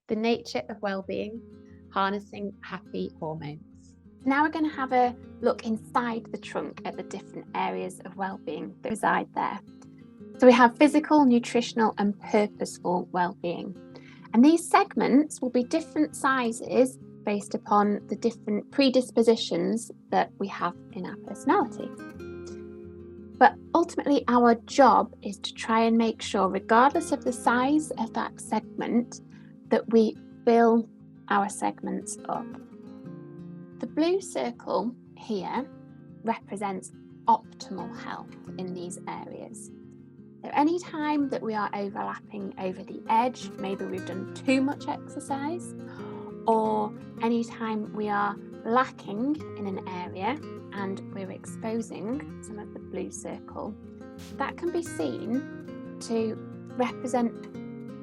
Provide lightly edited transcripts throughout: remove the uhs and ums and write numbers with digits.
The nature of well-being, harnessing happy hormones. Now we're going to have a look inside the trunk at the different areas of well-being that reside there. So we have physical, nutritional and purposeful well-being. And these segments will be different sizes based upon the different predispositions that we have in our personality. But ultimately our job is to try and make sure, regardless of the size of that segment, that we fill our segments up. The blue circle here represents optimal health in these areas. So any time that we are overlapping over the edge, maybe we've done too much exercise, or any time we are lacking in an area and we're exposing some of the blue circle, that can be seen to represent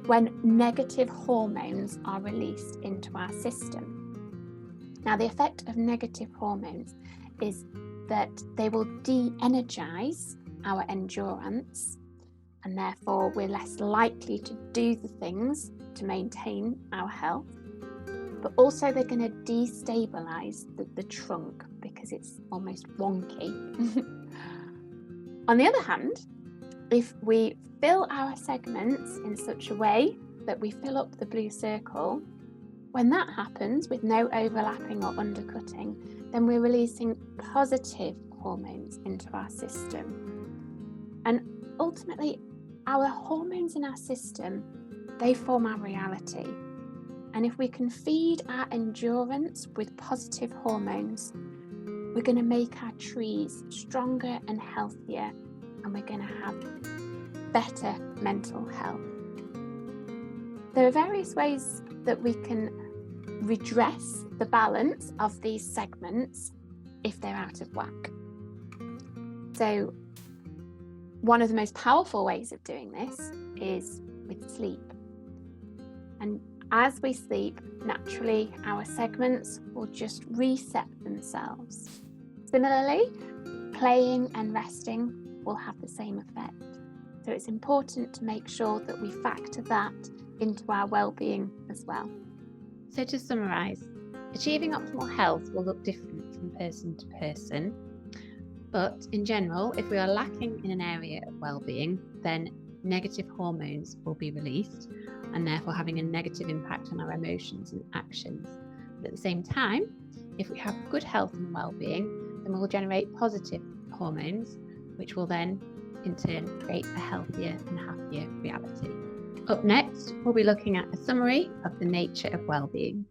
when negative hormones are released into our system. Now, the effect of negative hormones is that they will de-energize our endurance, and therefore we're less likely to do the things to maintain our health. But also they're going to destabilize the trunk because it's almost wonky. On the other hand, if we fill our segments in such a way that we fill up the blue circle, when that happens with no overlapping or undercutting, then we're releasing positive hormones into our system. And ultimately, our hormones in our system, they form our reality. And if we can feed our endurance with positive hormones, we're going to make our trees stronger and healthier, and we're going to have better mental health. There are various ways that we can redress the balance of these segments if they're out of whack. So one of the most powerful ways of doing this is with sleep. And as we sleep, naturally, our segments will just reset themselves. Similarly, playing and resting will have the same effect. So it's important to make sure that we factor that into our well-being as well. So to summarise, achieving optimal health will look different from person to person. But in general, if we are lacking in an area of well-being, then negative hormones will be released, and therefore having a negative impact on our emotions and actions. But at the same time, if we have good health and well-being, then we'll generate positive hormones, which will then in turn create a healthier and happier reality. Up next, we'll be looking at a summary of the nature of well-being.